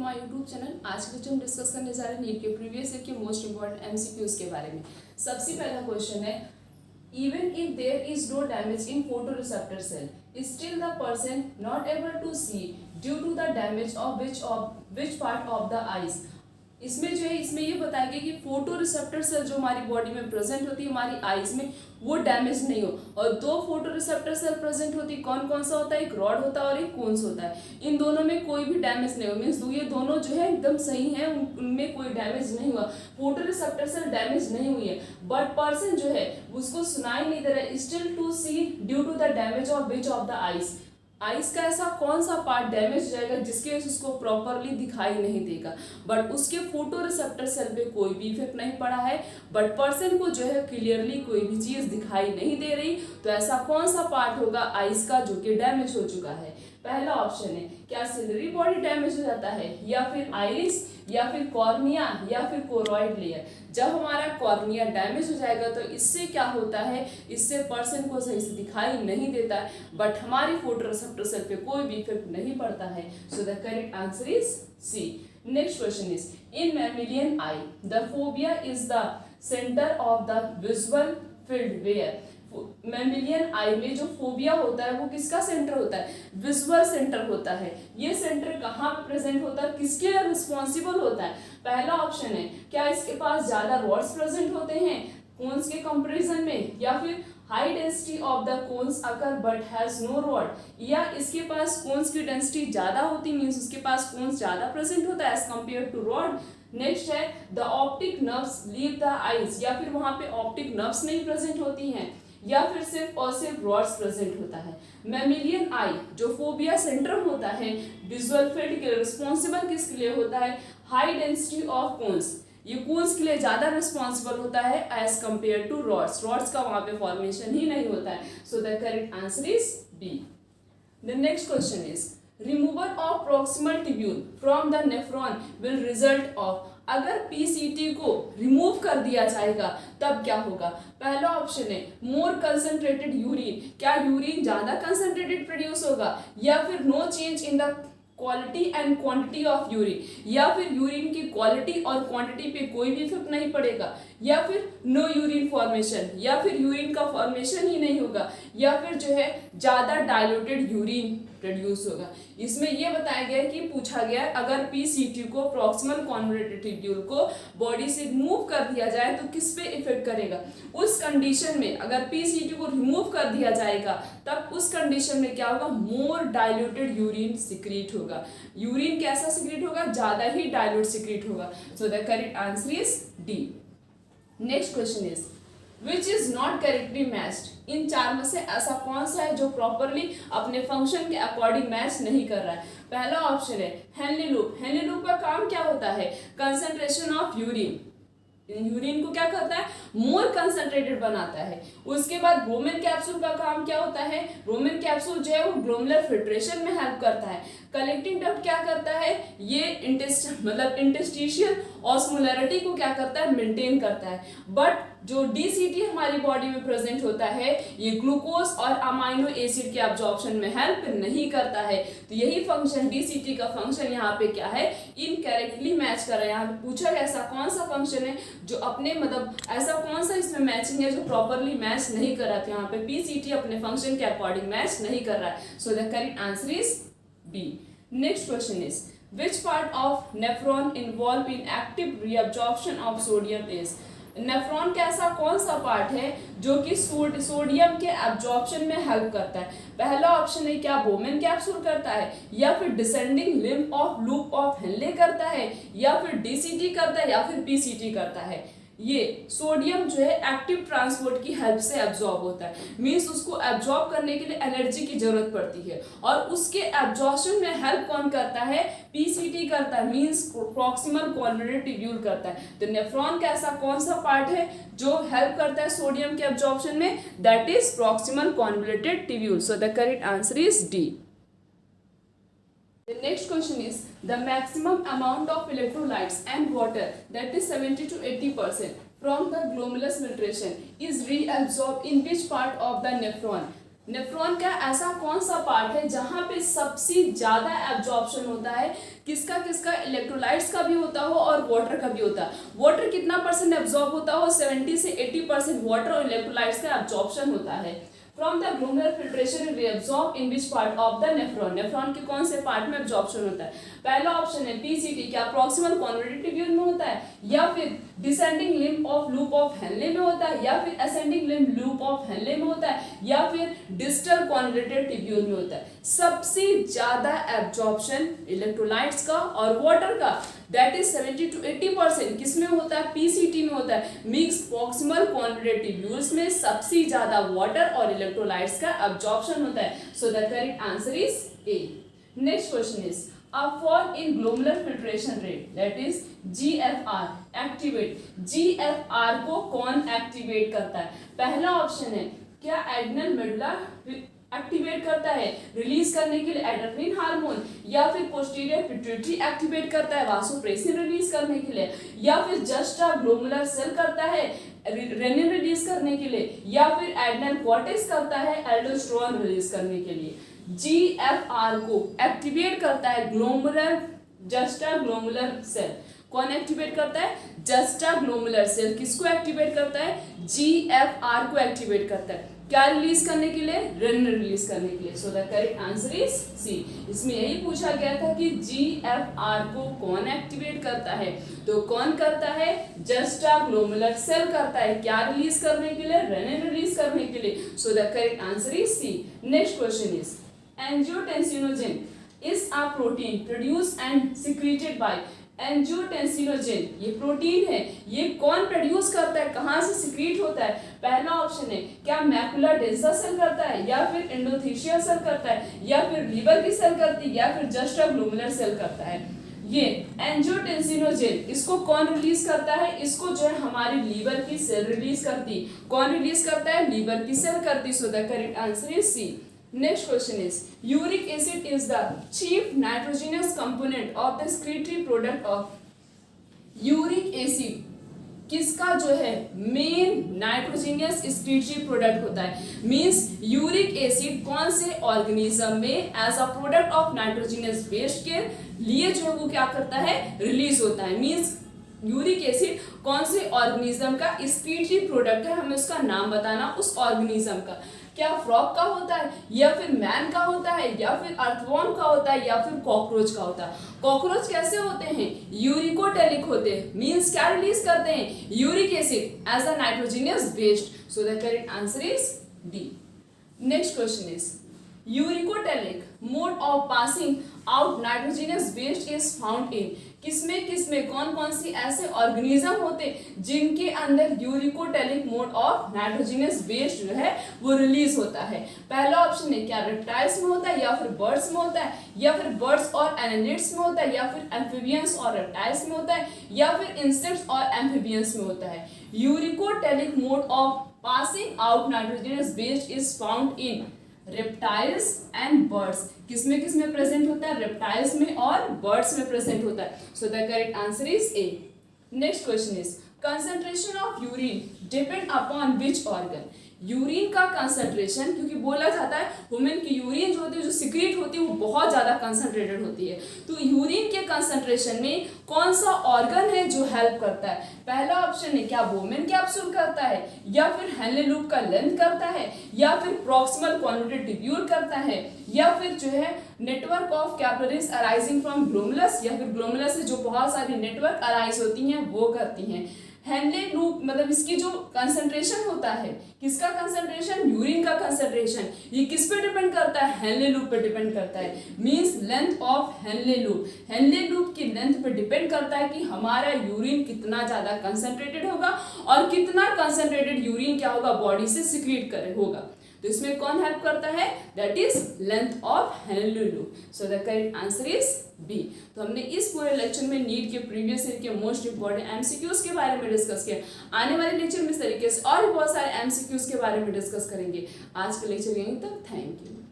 My YouTube channel. आज के हम डिस्कस करने जा रहे हैं नीट के प्रीवियस ईयर के मोस्ट इंपॉर्टेंट एमसीक्यूज के बारे में। सबसे पहला क्वेश्चन है, even if there is no damage in photoreceptor cell still the person not able to see due to the damage of which part of the eyes. इसमें जो है इसमें ये बताया गया कि फोटो रिसेप्टर सेल जो हमारी बॉडी में प्रेजेंट होती है हमारी आईज में वो डैमेज नहीं हो, और दो फोटो रिसेप्टर सेल प्रेजेंट होती है। कौन कौन सा होता है? एक रॉड होता है और एक कोन्स होता है। इन दोनों में कोई भी डैमेज नहीं हो, मीन्स ये दोनों जो है एकदम सही है, उनमें कोई डैमेज नहीं हुआ, फोटो रिसेप्टर सेल डैमेज नहीं हुई है। बट पर्सन जो है उसको सुनाई नहीं दे रहा है, still to see due to the damage of which of the eyes. Eyes का ऐसा कौन सा पार्ट डैमेज हो जाएगा जिसके वजह से उसको प्रॉपरली दिखाई नहीं देगा, बट उसके फोटो रिसेप्टर सेल पे कोई भी इफेक्ट नहीं पड़ा है, बट पर्सन को जो है क्लियरली कोई भी चीज दिखाई नहीं दे रही। तो ऐसा कौन सा पार्ट होगा आइस का जो कि डैमेज हो चुका है? पहला ऑप्शन है, क्या सिलरी बॉडी डैमेज हो जाता है, या फिर आइरिस, या फिर कॉर्निया, या फिर कोरॉइड लेयर। जब हमारा कॉर्निया डैमेज हो जाएगा तो इससे क्या होता है, इससे पर्सन को सही से दिखाई नहीं देता है, बट हमारी फोटो रिसेप्टर सेल पे कोई भी इफेक्ट नहीं पड़ता है। So the correct answer is C. Next question is, in mammalian eye the fovea is the centre of the visual field where. Mammalian eye में जो फोबिया होता है वो किसका सेंटर होता है? विजुअल सेंटर होता है। ये सेंटर कहाँ पे प्रेजेंट होता है, किसके लिए रिस्पॉन्सिबल होता है? पहला ऑप्शन है, क्या इसके पास ज्यादा रॉड्स प्रेजेंट होते हैं कोन्स के कंपैरिजन में, या फिर high density of the cones occur but has no rod, या इसके पास कोन्स की डेंसिटी ज्यादा होती मीन्स उसके पास कोन्स ज्यादा प्रेजेंट होता है as compare to rod. Next है, the optic nerves leave the eyes, या फिर वहां पे ऑप्टिक नर्व्स नहीं प्रेजेंट होती हैं, या फिर सिर्फ और सिर्फ रॉड्स प्रेजेंट होता है। मैमिलियन आई जो फोबिया सेंटर होता है विजुअल फील्ड के रिस्पॉन्सिबल किसके लिए होता है? हाई डेंसिटी ऑफ कोन्स, ये कोन्स के लिए ज्यादा रिस्पॉन्सिबल होता है as compare to rods. Rods का वहां पे फॉर्मेशन ही नहीं होता है। So the correct answer is B. The next question is, removal of proximal tubule from the nephron will result of. अगर पीसीटी को रिमूव कर दिया जाएगा तब क्या होगा? पहला ऑप्शन है, मोर कंसंट्रेटेड यूरिन, क्या यूरिन ज्यादा कंसंट्रेटेड प्रोड्यूस होगा, या फिर no change in the quality and quantity of urine, या फिर यूरिन की क्वालिटी और क्वांटिटी पे कोई भी इफेक्ट नहीं पड़ेगा, या फिर नो यूरिन फॉर्मेशन, या फिर यूरिन का फॉर्मेशन ही नहीं होगा, या फिर जो है ज्यादा डाइल्यूटेड यूरिन प्रोड्यूस होगा। इसमें यह बताया गया है कि पूछा गया है अगर पीसीटी को प्रॉक्सिमल कॉन्वोल्यूटेड ट्यूब्यूल को बॉडी से रिमूव कर दिया जाए तो किस पे इफेक्ट करेगा। उस कंडीशन में अगर पीसीटी को रिमूव कर दिया जाएगा तब उस कंडीशन में क्या होगा? मोर डाइल्यूटेड यूरिन सिक्रीट होगा। यूरिन कैसा सिक्रीट होगा? ज्यादा ही डाइल्यूट सिक्रीट होगा। So the correct answer is D. Next question is, which is not correctly matched. इन चार में से ऐसा कौन सा है जो प्रॉपरली अपने फंक्शन के अकॉर्डिंग मैच नहीं कर रहा है? पहला ऑप्शन है हेनली लूप। हेनली लूप का काम क्या होता है? कंसंट्रेशन ऑफ यूरिन, यूरिन को क्या करता है? मोर कंसंट्रेटेड बनाता है। उसके बाद रोमन कैप्सूल का काम क्या होता है? रोमन कैप्सूल जो है वो ग्लोमेरुलर फिल्ट्रेशन में हेल्प करता है। कलेक्टिंग डक्ट क्या करता है? ये इंटेस्टिशियल ऑस्मोलैरिटी को क्या करता है? मेंटेन करता है। बट जो डीसीटी हमारी बॉडी में प्रेजेंट होता है ये ग्लूकोज और अमाइनो एसिड के एब्जॉर्प्शन में हेल्प नहीं करता है। तो यही फंक्शन डीसीटी का फंक्शन यहाँ पे क्या है? इनकरेक्टली मैच कर रहा है। यहाँ पे पूछा गया ऐसा कौन सा फंक्शन है जो अपने मतलब ऐसा कौन सा इसमें मैचिंग है जो प्रॉपरली मैच नहीं कर रहा था। यहाँ पे पीसीटी अपने फंक्शन के अकॉर्डिंग मैच नहीं कर रहा है। So the correct answer is B. Next question is, which part of nephron involve in active reabsorption of sodium is. Nephron का ऐसा कौन सा पार्ट है जो कि सोडियम के एब्जॉर्प्शन में हेल्प करता है? पहला ऑप्शन है, क्या बोमेन कैप्सूल करता है, या फिर descending limb of loop of Henle करता है, या फिर डीसीटी करता है, या फिर पीसीटी करता है। ये सोडियम जो है एक्टिव ट्रांसपोर्ट की हेल्प से एब्जॉर्ब होता है, मींस उसको एब्जॉर्ब करने के लिए एनर्जी की जरूरत पड़ती है, और उसके एब्जॉर्प्शन में हेल्प कौन करता है? पीसीटी करता है, मींस प्रॉक्सिमल कॉन्वोल्यूटेड ट्यूब्यूल करता है। तो नेफ्रॉन का ऐसा कौन सा पार्ट है जो हेल्प करता है सोडियम के एब्जॉर्प्शन में? That is proximal convoluted tubule. So the correct answer is D. The next question is, the maximum amount of electrolytes and water, that is 70 to 80% from the glomerulus filtration is reabsorbed in which part of the nephron? Nephron का ऐसा कौन सा part है जहां पे सबसे ज्यादा absorption होता है, किसका किसका, इलेक्ट्रोलाइट्स का भी होता हो और वाटर का भी होता है। वाटर कितना परसेंट एब्जॉर्ब होता हो, 70 से 80% वाटर और इलेक्ट्रोलाइट्स का एब्जॉर्प्शन होता है। From the glomerular filtration it reabsorb in which part of the nephron, nephron के कौन से पार्ट में एब्जॉर्प्शन होता है। पहला ऑप्शन है पीसीटी, क्या प्रॉक्सिमल कॉन्वोल्यूटेड ट्यूब्यूल में होता है, या फिर descending limb of loop of Henle में होता है, या फिर ascending limb loop of Henle में होता है, या फिर डिस्टल कॉन्वोल्यूटेड ट्यूब्यूल में होता है। सबसे ज्यादा एब्जॉर्प्शन इलेक्ट्रोलाइट्स का और वाटर का, दैट इज 70 to 80% किसमें होता है, पीसीटी में होता है। मिक्स प्रॉक्सिमल कॉन्वोल्यूटेड ट्यूब्यूल्स में सबसे ज्यादा वाटर और इलेक्ट्रोलाइट्स का एब्जॉर्प्शन होता है। So the correct answer is a. Next question is a fall in glomerular filtration rate, that is GFR activate, GFR को कौन एक्टिवेट करता है। पहला ऑप्शन है क्या एड्रेनल मेडुला एक्टिवेट करता है रिलीज करने के लिए एड्रेनलिन हार्मोन, या फिर पोस्टीरियर पिट्यूटरी एक्टिवेट करता है वासोप्रेसिन रिलीज करने के लिए, या फिर जस्टा ग्लोमेरुलर सेल करता है रेनिन रिलीज करने के लिए, या फिर एड्रेनल कॉर्टेक्स करता है एल्डोस्टेरोन रिलीज करने के लिए। GFR को एक्टिवेट करता है ग्लोमेरुलर जस्टा ग्लोमेरुलर सेल। कौन एक्टिवेट करता है, जस्टा ग्लोमेरुलर सेल किसको एक्टिवेट करता है, GFR को एक्टिवेट करता है। क्या रिलीज करने के लिए, रेनिन रिलीज करने के लिए। So the correct answer is C. इसमें यही पूछा गया था कि GFR को कौन एक्टिवेट करता है, तो कौन करता है, जस्टा ग्लोमेरुलर सेल करता है। क्या रिलीज करने के लिए, रेनिन रिलीज करने के लिए। So the correct answer is C. Next question is angiotensinogen is a protein produced and secreted by, angiotensinogen ये प्रोटीन है, ये कौन प्रोड्यूस करता है, कहाँ से सिक्रीट होता है। पहला ऑप्शन है क्या मैकुला डेंसा सेल करता है, या फिर एंडोथेलियल सेल करता है, या फिर लीवर की सेल करती है, या फिर जस्टा ग्लोमेरुलर सेल करता है। ये एंजियोटेंसिनोजन इसको कौन रिलीज करता है, इसको जो है हमारी लीवर की सेल रिलीज करती। कौन रिलीज करता है, लीवर की सेल करती। So the correct answer is C. Next question is uric acid is the chief nitrogenous component of the excretory product of uric acid किसका जो है मेन नाइट्रोजनियस एक्सक्रीटरी प्रोडक्ट होता है। मींस यूरिक एसिड कौन से organism में as a product of nitrogenous waste के लिए जो है वो क्या करता है, रिलीज होता है। मींस यूरिक एसिड कौन से ऑर्गेनिज्म का एक्सक्रीटरी प्रोडक्ट है, हमें उसका नाम बताना उस ऑर्गेनिज्म का। क्या फ्रॉग का होता है, या फिर मैन का होता है, या फिर अर्थवॉर्म का होता है, या फिर कॉकरोच का होता है। कॉकरोच कैसे होते हैं, यूरिकोटेलिक होते हैं। मींस क्या रिलीज करते हैं, uric acid as a nitrogenous waste. So the correct answer is D. Next question is uricotelic mode of passing out nitrogenous waste is found in, किसमें कौन कौन सी ऐसे ऑर्गेनिज्म होते जिनके अंदर uricotelic mode of nitrogenous waste जो है वो रिलीज होता है। पहला ऑप्शन है क्या रेप्टाइल्स में होता है, या फिर बर्ड्स में होता है, या फिर बर्ड्स और एनालिड्स में होता है, या फिर एम्फीबियंस और रेप्टाइल्स में होता है, या फिर इंसेक्ट्स और एम्फीबियंस में होता है। Uricotelic mode of passing out nitrogenous waste is found in reptiles and birds. किसमें प्रेजेंट होता है, रेप्टाइल्स में और बर्ड्स में प्रेजेंट होता है। So the correct answer is a. Next question is concentration of urine depend upon which organ. Urine का concentration, क्योंकि बोला जाता है वुमेन की यूरिन जो होती है, जो सिक्रीट होती है वो बहुत ज़्यादा कंसंट्रेटेड होती है। तो यूरिन के कंसंट्रेशन में कौन सा ऑर्गन है जो हेल्प करता है। पहला ऑप्शन है क्या वुमेन कैप्सूल करता है, या फिर हेनले लूप का लेंथ करता है, या फिर प्रॉक्सिमल कॉन्वोल्यूटेड ट्यूब्यूल करता है, या फिर जो है network of capillaries arising from glomerulus, या फिर ग्लोमेरुलस से जो बहुत सारी नेटवर्क अराइज होती हैं वो करती हैं। हेनले लूप मतलब इसकी जो कंसंट्रेशन होता है, किसका कंसंट्रेशन, यूरिन का कंसंट्रेशन, ये किस पे डिपेंड करता है, हेनले लूप पे डिपेंड करता है। Means length of Henle loop, Henle loop की लेंथ पे डिपेंड करता है कि हमारा यूरिन कितना ज़्यादा कंसंट्रेटेड होगा और कितना कंसंट्रेटेड यूरिन क्या होगा बॉडी से सिक्रीट करे होगा। तो इसमें कौन हेल्प करता है, that is length of Henle loop. So the correct answer is B. तो हमने इस पूरे लेक्चर में नीट के प्रीवियस ईयर के मोस्ट इंपॉर्टेंट एमसीक्यूज के बारे में डिस्कस किया। आने वाले लेक्चर में इस तरीके से और भी बहुत सारे एमसीक्यूज के बारे में डिस्कस करेंगे। आज का लेक्चर यहीं तक, थैंक यू।